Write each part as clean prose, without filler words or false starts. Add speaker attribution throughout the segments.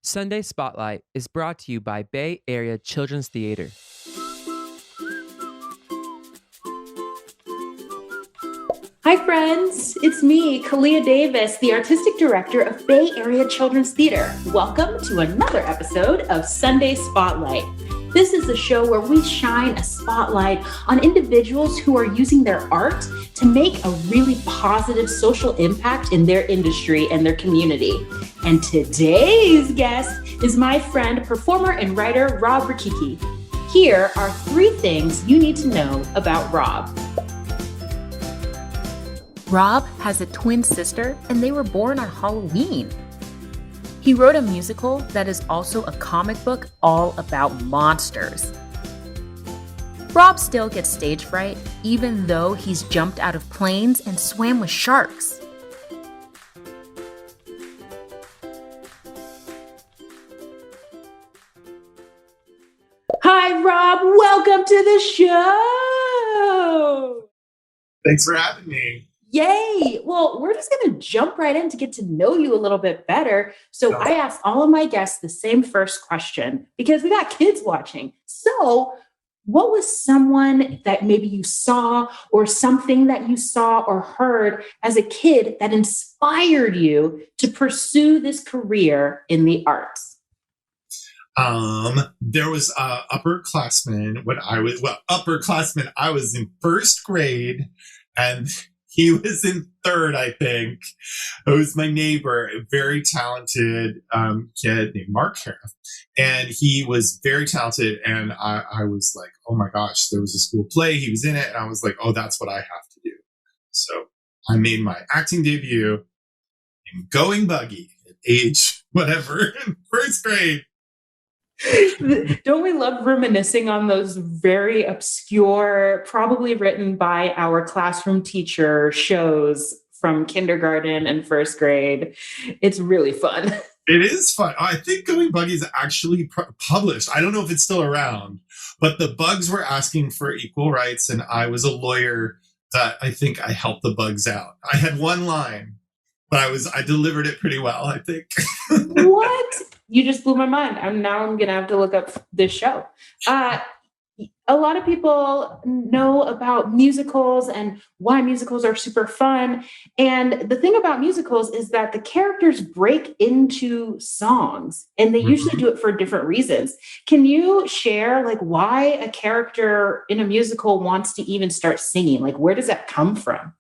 Speaker 1: Sunday Spotlight is brought to you by Bay Area Children's Theater.
Speaker 2: Hi friends, it's me, Khalia Davis, the Artistic Director of Bay Area Children's Theater. Welcome to another episode of Sunday Spotlight. This is the show where we shine a spotlight on individuals who are using their art to make a really positive social impact in their industry and their community. And today's guest is my friend, performer and writer, Rob Rokicki. Here are 3 things you need to know about Rob.
Speaker 3: Rob has a twin sister, and they were born on Halloween. He wrote a musical that is also a comic book all about monsters. Rob still gets stage fright, even though he's jumped out of planes and swam with sharks.
Speaker 2: Hi, Rob. Welcome to the show.
Speaker 4: Thanks for having me.
Speaker 2: Yay! Well, we're just going to jump right in to get to know you a little bit better. So I asked all of my guests the same first question because we got kids watching. So what was someone that maybe you saw or something that you saw or heard as a kid that inspired you to pursue this career in the arts?
Speaker 4: There was upperclassman when I was in first grade and he was in third, I think. It was my neighbor, a very talented kid named Mark Harris. And he was very talented. And I was like, oh my gosh, there was a school play. He was in it. And I was like, oh, that's what I have to do. So I made my acting debut in Going Buggy at age whatever in first grade.
Speaker 2: Don't we love reminiscing on those very obscure, probably written by our classroom teacher shows from kindergarten and first grade? It's really fun.
Speaker 4: It is fun. I think Going Buggy is actually published. I don't know if it's still around, but the Bugs were asking for equal rights, and I was a lawyer that I think I helped the Bugs out. I had one line, but I delivered it pretty well, I think.
Speaker 2: What? You just blew my mind. Now I'm going to have to look up this show. A lot of people know about musicals and why musicals are super fun. And the thing about musicals is that the characters break into songs, and they usually do it for different reasons. Can you share why a character in a musical wants to even start singing? Where does that come from?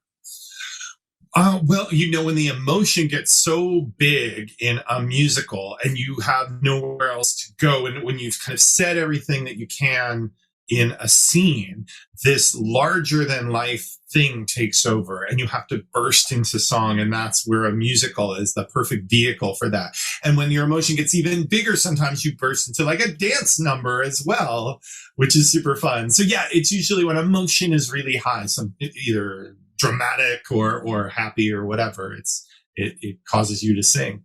Speaker 4: Well, when the emotion gets so big in a musical and you have nowhere else to go, and when you've kind of said everything that you can in a scene, this larger than life thing takes over and you have to burst into song. And that's where a musical is the perfect vehicle for that. And when your emotion gets even bigger, sometimes you burst into a dance number as well, which is super fun. So yeah, it's usually when emotion is really high, either dramatic or happy or whatever, it causes you to sing.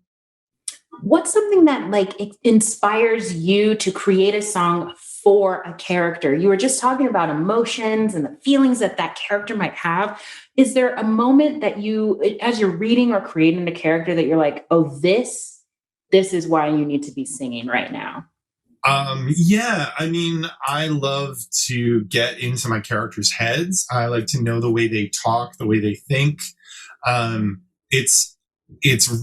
Speaker 2: What's something that it inspires you to create a song for a character? You were just talking about emotions and the feelings that character might have. Is there a moment that you, as you're reading or creating a character, that you're like, oh, this is why you need to be singing right now?
Speaker 4: Yeah, I love to get into my characters' heads. I like to know the way they talk, the way they think. It's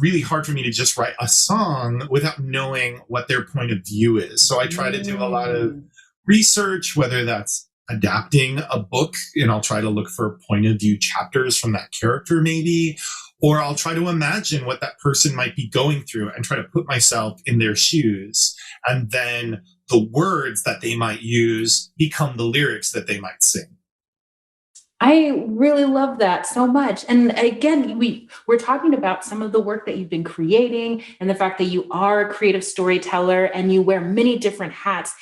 Speaker 4: really hard for me to just write a song without knowing what their point of view is. So I try to do a lot of research, whether that's adapting a book, and I'll try to look for point of view chapters from that character maybe, or I'll try to imagine what that person might be going through and try to put myself in their shoes. And then the words that they might use become the lyrics that they might sing.
Speaker 2: I really love that so much. And again, we're talking about some of the work that you've been creating and the fact that you are a creative storyteller and you wear many different hats.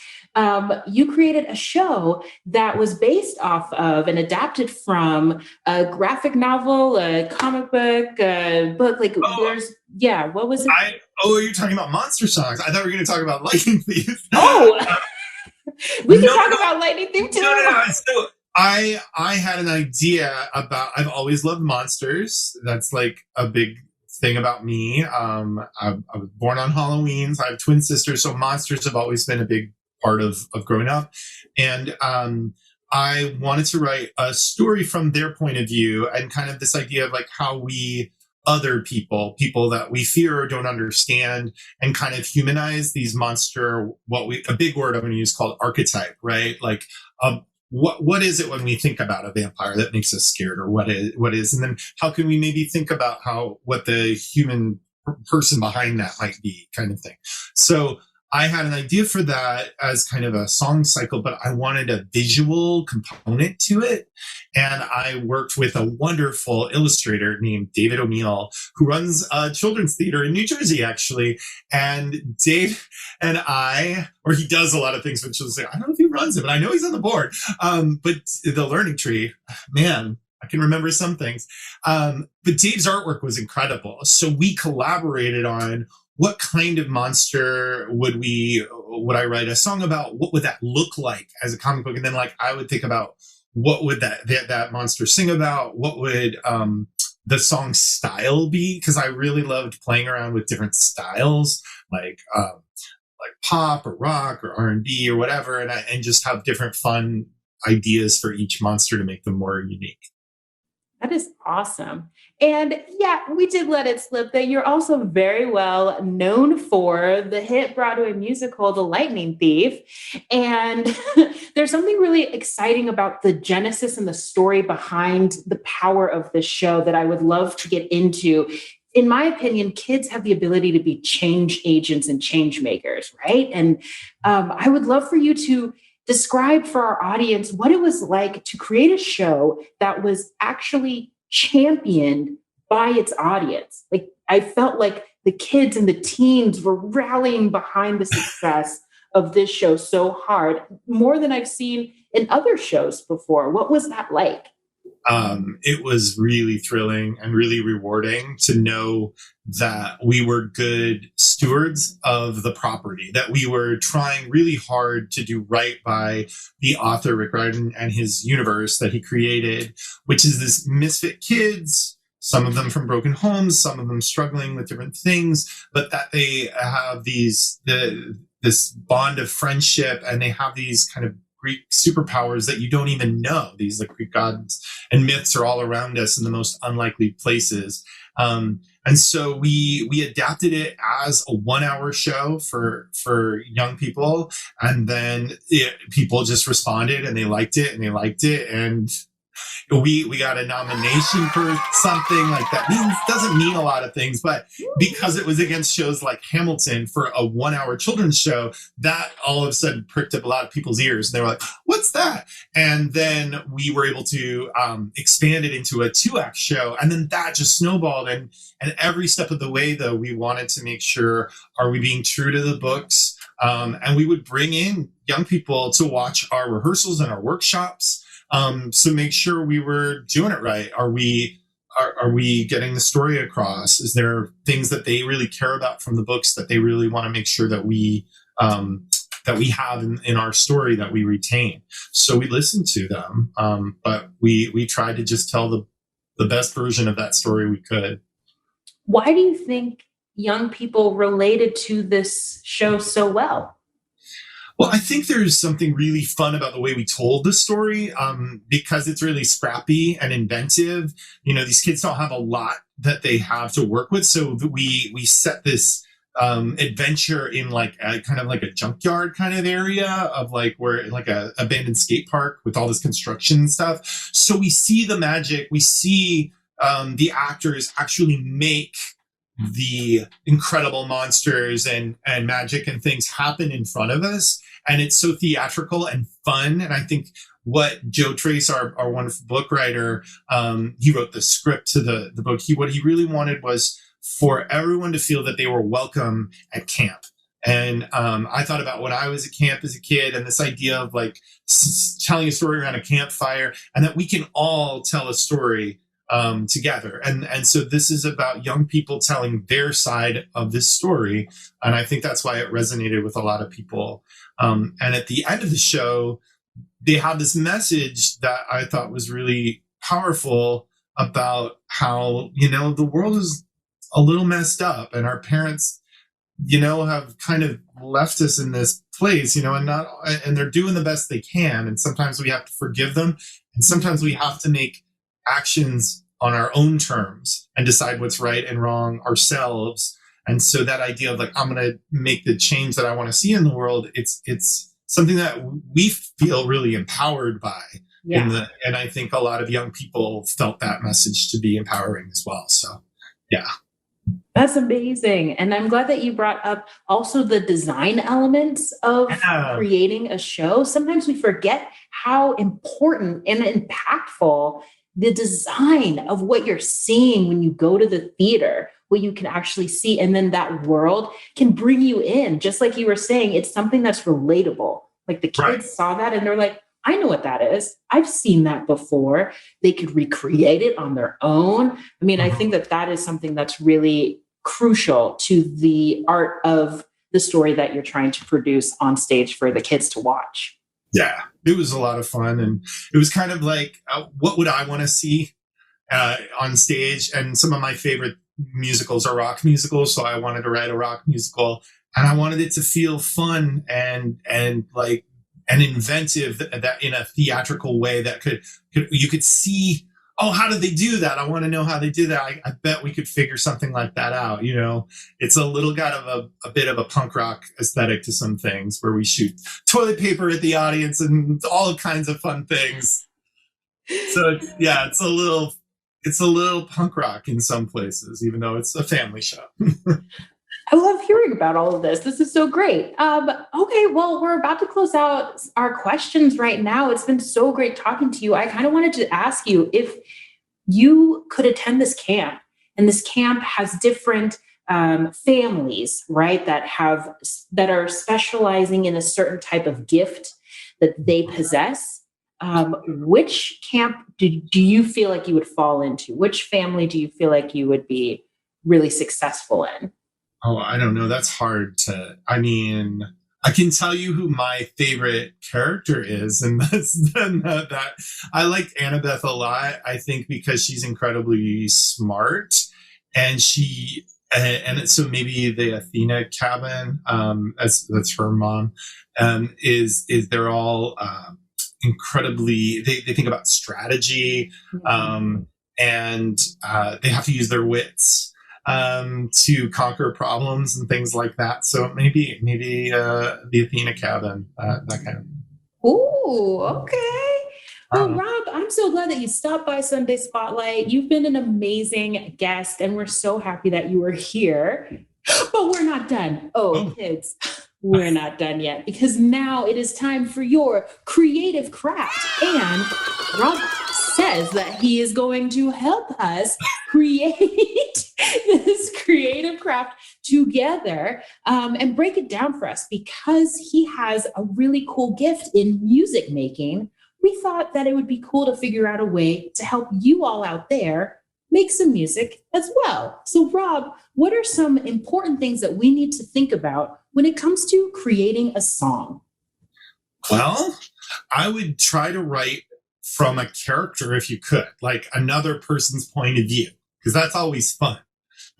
Speaker 2: You created a show that was based off of and adapted from a graphic novel, a comic book, a book. What was it?
Speaker 4: You're talking about Monstersongs. I thought we were going to talk about Lightning Thief.
Speaker 2: We can talk about Lightning Thief too.
Speaker 4: No. So I had an idea about, I've always loved monsters. That's a big thing about me. I was born on Halloween. I have twin sisters, so monsters have always been a big part of growing up. And I wanted to write a story from their point of view, and kind of this idea of like how we other people that we fear or don't understand, and kind of humanize these monster, a big word I'm going to use called archetype, right? Like, what is it when we think about a vampire that makes us scared, or what is, and then how can we maybe think about what the human person behind that might be, kind of thing. So I had an idea for that as kind of a song cycle, but I wanted a visual component to it. And I worked with a wonderful illustrator named David O'Neill, who runs a children's theater in New Jersey, actually. And Dave and he does a lot of things for children. I don't know if he runs it, but I know he's on the board. But the Learning Tree, man, I can remember some things. But Dave's artwork was incredible. So we collaborated on what kind of monster would I write a song about? What would that look like as a comic book? And then like, I would think about what would that monster sing about? What would the song style be? Because I really loved playing around with different styles, like pop or rock or R&B or whatever. And just have different fun ideas for each monster to make them more unique.
Speaker 2: That is awesome. And yeah, we did let it slip that you're also very well known for the hit Broadway musical, The Lightning Thief. And there's something really exciting about the genesis and the story behind the power of this show that I would love to get into. In my opinion, kids have the ability to be change agents and change makers, right? And I would love for you to describe for our audience what it was like to create a show that was actually championed by its audience. Like, I felt like the kids and the teens were rallying behind the success of this show so hard, more than I've seen in other shows before. What was that like?
Speaker 4: It was really thrilling and really rewarding to know that we were good stewards of the property, that we were trying really hard to do right by the author, Rick Riordan, and his universe that he created, which is this misfit kids, some of them from broken homes, some of them struggling with different things, but that they have this bond of friendship, and they have these kind of Greek superpowers that you don't even know. These like Greek gods and myths are all around us in the most unlikely places. And so we adapted it as a 1-hour show for young people. And then people just responded and they liked it and they liked it. And we got a nomination for something like that. Doesn't mean a lot of things, but because it was against shows like Hamilton for a 1-hour children's show, that all of a sudden pricked up a lot of people's ears. And they were like, what's that? And then we were able to expand it into a 2-act show. And then that just snowballed. And every step of the way, though, we wanted to make sure, are we being true to the books? And we would bring in young people to watch our rehearsals and our workshops. So make sure we were doing it right. Are we getting the story across? Is there things that they really care about from the books that they really want to make sure that we have in our story, that we retain? So we listened to them, but we tried to just tell the best version of that story we could.
Speaker 2: Why do you think young people related to this show so well?
Speaker 4: Well, I think there's something really fun about the way we told the story, because it's really scrappy and inventive. You know, these kids don't have a lot that they have to work with. So we set this adventure in like a kind of like a junkyard kind of area of like where like a abandoned skate park with all this construction stuff. So we see the magic. We see the actors actually make the incredible monsters and magic and things happen in front of us. And it's so theatrical and fun. And I think what Joe Tracz, our wonderful book writer, he wrote the script to the book. What he really wanted was for everyone to feel that they were welcome at camp. And I thought about when I was at camp as a kid, and this idea of like telling a story around a campfire, and that we can all tell a story together. And so this is about young people telling their side of this story. And I think that's why it resonated with a lot of people. And at the end of the show, they had this message that I thought was really powerful about how, you know, the world is a little messed up, and our parents, have kind of left us in this place, and they're doing the best they can. And sometimes we have to forgive them. And sometimes we have to make actions on our own terms and decide what's right and wrong ourselves. And so that idea of I'm going to make the change that I want to see in the world, it's something that we feel really empowered by.
Speaker 2: Yeah.
Speaker 4: And I think a lot of young people felt that message to be empowering as well. So, yeah.
Speaker 2: That's amazing. And I'm glad that you brought up also the design elements of creating a show. Sometimes we forget how important and impactful the design of what you're seeing when you go to the theater, what you can actually see. And then that world can bring you in. Just like you were saying, it's something that's relatable. Like the kids saw that and they're like, I know what that is. I've seen that before. They could recreate it on their own. I mean, I think that is something that's really crucial to the art of the story that you're trying to produce on stage for the kids to watch.
Speaker 4: Yeah, it was a lot of fun. And it was kind of like, what would I want to see on stage? And some of my favorite musicals are rock musicals. So I wanted to write a rock musical, and I wanted it to feel fun and inventive, that in a theatrical way that you could see, oh, how did they do that? I want to know how they did that. I bet we could figure something like that out. It's a little kind of a bit of a punk rock aesthetic to some things, where we shoot toilet paper at the audience and all kinds of fun things. So yeah, it's a little punk rock in some places, even though it's a family show.
Speaker 2: I love hearing about all of this. This is so great. Okay, well, we're about to close out our questions right now. It's been so great talking to you. I kind of wanted to ask you if you could attend this camp, and this camp has different families, right, that are specializing in a certain type of gift that they possess. Which camp do you feel like you would fall into? Which family do you feel like you would be really successful in?
Speaker 4: Oh, I don't know. That's hard I can tell you who my favorite character is, and that's that I like Annabeth a lot. I think because she's incredibly smart, and so maybe the Athena cabin, that's her mom, is they're all incredibly, they think about strategy, and they have to use their wits to conquer problems and things like that. So maybe the Athena cabin, that kind of.
Speaker 2: Ooh, okay. Well, Rob, I'm so glad that you stopped by Sunday Spotlight. You've been an amazing guest, and we're so happy that you were here. But we're not done. Oh, kids, we're not done yet, because now it is time for your creative craft. And Rob says that he is going to help us create this creative craft together, and break it down for us, because he has a really cool gift in music making. We thought that it would be cool to figure out a way to help you all out there make some music as well. So Rob, what are some important things that we need to think about when it comes to creating a song?
Speaker 4: Well, I would try to write from a character if you could, like another person's point of view, because that's always fun.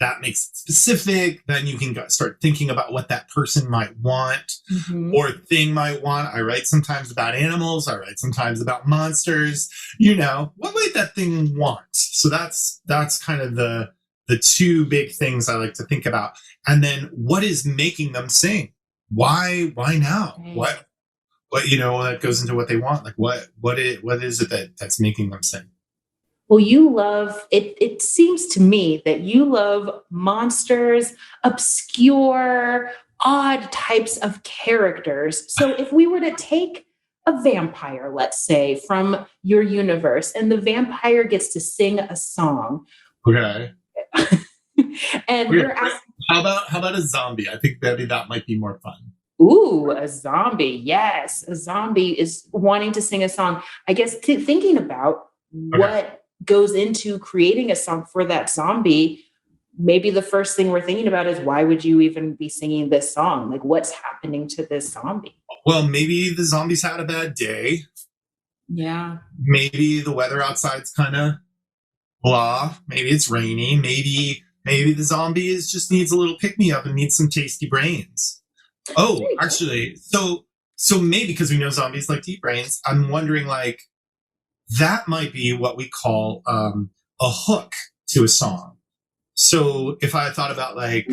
Speaker 4: That makes it specific. Then you can start thinking about what that person might want or thing might want. I write sometimes about animals. I write sometimes about monsters. What might that thing want? So that's kind of the two big things I like to think about. And then what is making them sing? Why now? Right. What that goes into what they want. Like what is it that's making them sing?
Speaker 2: Well, you love it. It seems to me that you love monsters, obscure, odd types of characters. So if we were to take a vampire, let's say, from your universe, and the vampire gets to sing a song.
Speaker 4: Okay.
Speaker 2: And you're asking,
Speaker 4: how about a zombie? I think maybe that might be more fun.
Speaker 2: Ooh, a zombie. Yes. A zombie is wanting to sing a song. I guess thinking about what goes into creating a song for that zombie, maybe the first thing we're thinking about is, why would you even be singing this song? Like, what's happening to this zombie?
Speaker 4: Well, maybe the zombie's had a bad day.
Speaker 2: Yeah.
Speaker 4: Maybe the weather outside's kind of blah. Maybe it's rainy. Maybe maybe the zombie just needs a little pick-me-up and needs some tasty brains. Oh, actually, so maybe because we know zombies like to eat brains, I'm wondering, like, that might be what we call a hook to a song. So if I thought about, like,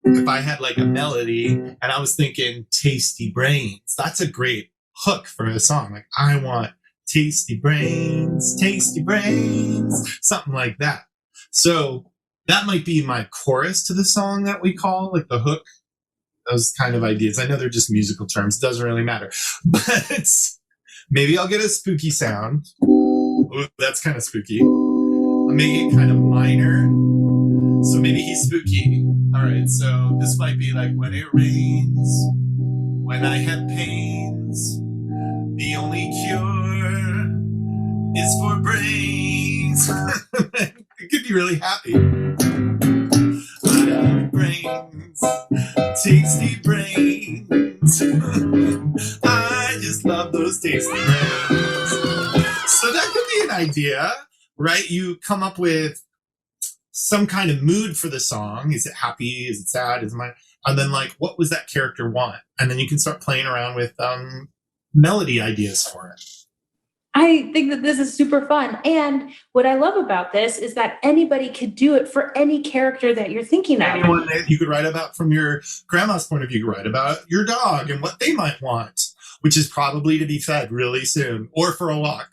Speaker 4: if I had like a melody and I was thinking tasty brains, that's a great hook for a song. Like, I want tasty brains, something like that. So that might be my chorus to the song that we call like the hook. Those kind of ideas. I know they're just musical terms. It doesn't really matter. But maybe I'll get a spooky sound. Ooh, that's kind of spooky. I'll make it kind of minor. So maybe he's spooky. All right, so this might be like, when it rains, when I have pains, the only cure is for brains. It could be really happy. I have brains, tasty brains. I just love those tasty brains. So that could be an idea, right? You come up with some kind of mood for the song. Is it happy? Is it sad? And then, like, what was that character want? And then you can start playing around with melody ideas for it.
Speaker 2: I think that this is super fun. And what I love about this is that anybody could do it for any character that you're thinking of.
Speaker 4: Anyone that you could write about from your grandma's point of view. You could write about your dog and what they might want, which is probably to be fed really soon, or for a walk,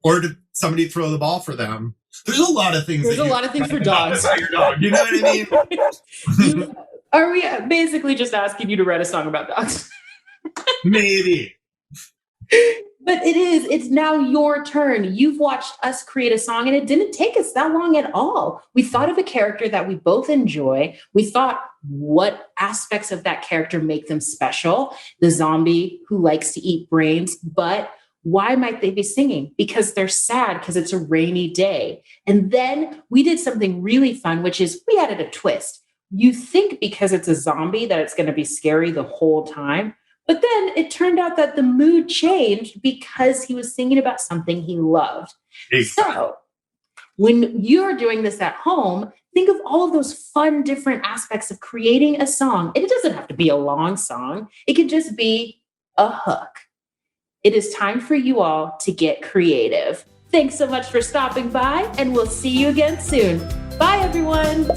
Speaker 4: or to somebody throw the ball for them. There's a lot of things.
Speaker 2: There's a lot of things for dogs.
Speaker 4: Your dog, you know what I mean?
Speaker 2: Are we basically just asking you to write a song about dogs?
Speaker 4: Maybe.
Speaker 2: But it's now your turn. You've watched us create a song, and it didn't take us that long at all. We thought of a character that we both enjoy. We thought, what aspects of that character make them special? The zombie who likes to eat brains, but why might they be singing? Because they're sad because it's a rainy day. And then we did something really fun, which is we added a twist. You think because it's a zombie that it's going to be scary the whole time. But then it turned out that the mood changed because he was singing about something he loved. Exactly. So when you're doing this at home, think of all of those fun, different aspects of creating a song. And it doesn't have to be a long song. It could just be a hook. It is time for you all to get creative. Thanks so much for stopping by, and we'll see you again soon. Bye, everyone.